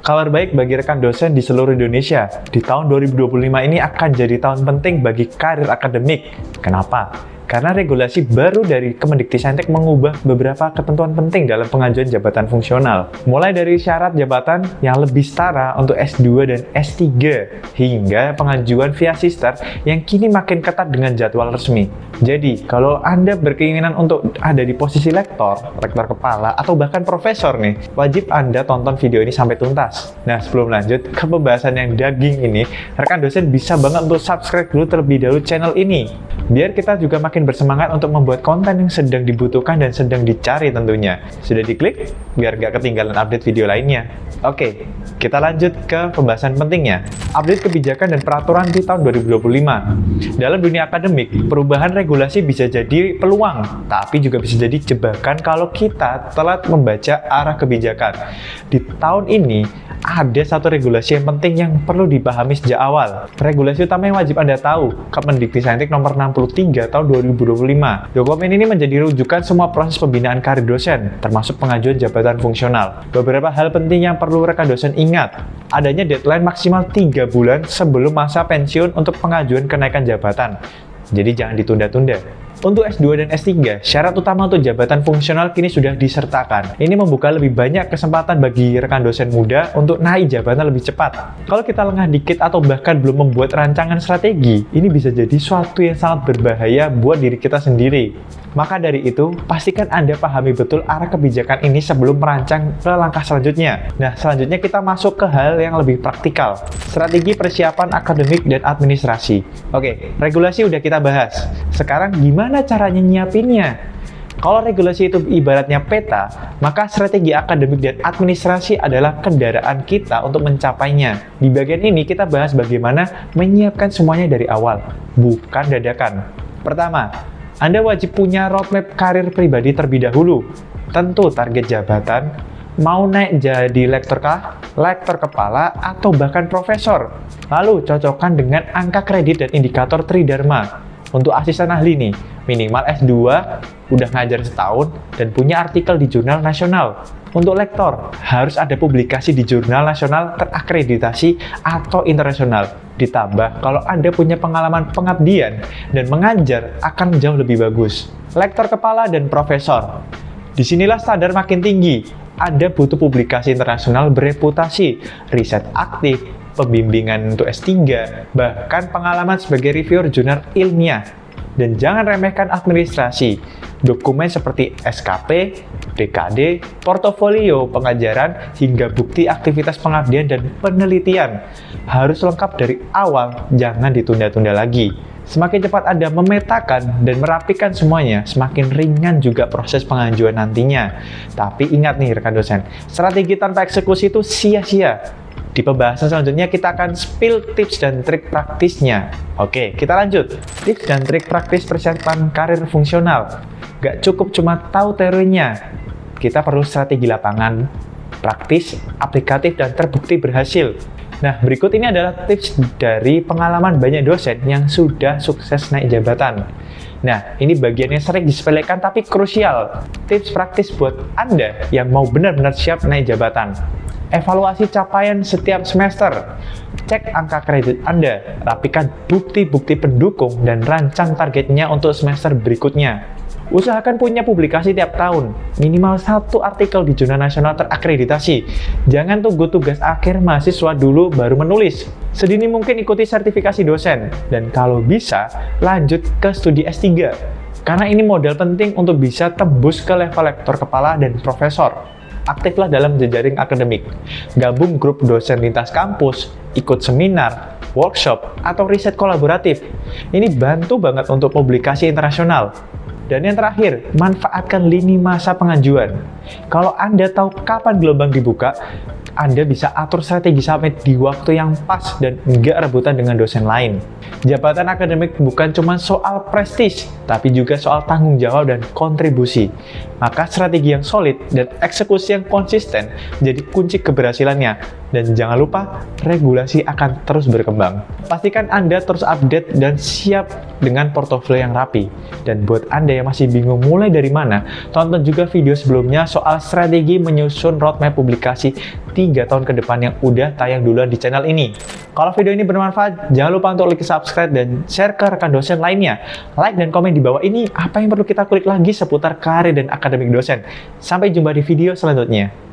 Kabar baik bagi rekan dosen di seluruh Indonesia. Di tahun 2025 ini akan jadi tahun penting bagi karir akademik. Kenapa? Karena regulasi baru dari Kemendikbudristek mengubah beberapa ketentuan penting dalam pengajuan jabatan fungsional. Mulai dari syarat jabatan yang lebih setara untuk S2 dan S3, hingga pengajuan via sister yang kini makin ketat dengan jadwal resmi. Jadi, kalau Anda berkeinginan untuk ada di posisi lektor kepala, atau bahkan profesor nih, wajib Anda tonton video ini sampai tuntas. Nah, sebelum lanjut ke pembahasan yang daging ini, rekan dosen bisa banget untuk subscribe dulu terlebih dahulu channel ini. Biar kita juga makin bersemangat untuk membuat konten yang sedang dibutuhkan dan sedang dicari tentunya. Sudah diklik? Biar gak ketinggalan update video lainnya. Oke, kita lanjut ke pembahasan pentingnya. Update kebijakan dan peraturan di tahun 2025. Dalam dunia akademik, perubahan regulasi bisa jadi peluang, tapi juga bisa jadi jebakan kalau kita telat membaca arah kebijakan. Di tahun ini, ada satu regulasi yang penting yang perlu dipahami sejak awal. Regulasi utama yang wajib Anda tahu, Kemendikbudristek nomor 63 tahun 2025. Dokumen ini menjadi rujukan semua proses pembinaan karir dosen, termasuk pengajuan jabatan fungsional. Beberapa hal penting yang perlu rekan dosen ingat. Adanya deadline maksimal 3 bulan sebelum masa pensiun untuk pengajuan kenaikan jabatan. Jadi jangan ditunda-tunda. Untuk S2 dan S3, syarat utama untuk jabatan fungsional kini sudah disertakan. Ini membuka lebih banyak kesempatan bagi rekan dosen muda untuk naik jabatan lebih cepat. Kalau kita lengah dikit atau bahkan belum membuat rancangan strategi, ini bisa jadi suatu yang sangat berbahaya buat diri kita sendiri. Maka dari itu, pastikan Anda pahami betul arah kebijakan ini sebelum merancang ke langkah selanjutnya. Nah, selanjutnya kita masuk ke hal yang lebih praktikal. Strategi persiapan akademik dan administrasi. Oke, regulasi udah kita bahas. Sekarang gimana caranya nyiapinnya? Kalau regulasi itu ibaratnya peta, maka strategi akademik dan administrasi adalah kendaraan kita untuk mencapainya. Di bagian ini kita bahas bagaimana menyiapkan semuanya dari awal, bukan dadakan. Pertama, Anda wajib punya roadmap karir pribadi terlebih dahulu. Tentu target jabatan, mau naik jadi lektor kah, lektor kepala, atau bahkan profesor. Lalu cocokkan dengan angka kredit dan indikator Tridharma. Untuk asisten ahli nih, minimal S2, udah ngajar setahun, dan punya artikel di jurnal nasional. Untuk lektor, harus ada publikasi di jurnal nasional terakreditasi atau internasional. Ditambah, kalau Anda punya pengalaman pengabdian dan mengajar akan jauh lebih bagus. Lektor kepala dan profesor. Disinilah standar makin tinggi. Anda butuh publikasi internasional bereputasi, riset aktif, pembimbingan untuk S3, bahkan pengalaman sebagai reviewer jurnal ilmiah. Dan jangan remehkan administrasi. Dokumen seperti SKP, DKD, portofolio pengajaran, hingga bukti aktivitas pengabdian dan penelitian. Harus lengkap dari awal, jangan ditunda-tunda lagi. Semakin cepat Anda memetakan dan merapikan semuanya, semakin ringan juga proses pengajuan nantinya. Tapi ingat nih rekan dosen, strategi tanpa eksekusi itu sia-sia. Di pembahasan selanjutnya kita akan spill tips dan trik praktisnya. Oke, kita lanjut. Tips dan trik praktis persiapan karir fungsional. Gak cukup cuma tahu teorinya. Kita perlu strategi lapangan, praktis, aplikatif, dan terbukti berhasil. Nah, berikut ini adalah tips dari pengalaman banyak dosen yang sudah sukses naik jabatan. Nah, ini bagian yang sering disepelekan tapi krusial. Tips praktis buat Anda yang mau benar-benar siap naik jabatan. Evaluasi capaian setiap semester. Cek angka kredit Anda, rapikan bukti-bukti pendukung, dan rancang targetnya untuk semester berikutnya. Usahakan punya publikasi tiap tahun, minimal 1 artikel di jurnal nasional terakreditasi. Jangan tunggu tugas akhir mahasiswa dulu baru menulis. Sedini mungkin ikuti sertifikasi dosen, dan kalau bisa, lanjut ke studi S3. Karena ini modal penting untuk bisa tembus ke level lektor kepala dan profesor. Aktiflah dalam jejaring akademik, gabung grup dosen lintas kampus, ikut seminar, workshop, atau riset kolaboratif. Ini bantu banget untuk publikasi internasional. Dan yang terakhir, manfaatkan lini masa pengajuan. Kalau Anda tahu kapan gelombang dibuka, Anda bisa atur strategi sampai di waktu yang pas dan nggak rebutan dengan dosen lain. Jabatan akademik bukan cuma soal prestis, tapi juga soal tanggung jawab dan kontribusi. Maka strategi yang solid dan eksekusi yang konsisten jadi kunci keberhasilannya. Dan jangan lupa, regulasi akan terus berkembang. Pastikan Anda terus update dan siap dengan portofolio yang rapi. Dan buat Anda yang masih bingung mulai dari mana, tonton juga video sebelumnya soal strategi menyusun roadmap publikasi 3 tahun ke depan yang udah tayang duluan di channel ini. Kalau video ini bermanfaat, jangan lupa untuk like, subscribe, dan share ke rekan dosen lainnya. Like dan komen di bawah ini apa yang perlu kita kulik lagi seputar karir dan akademik dosen. Sampai jumpa di video selanjutnya.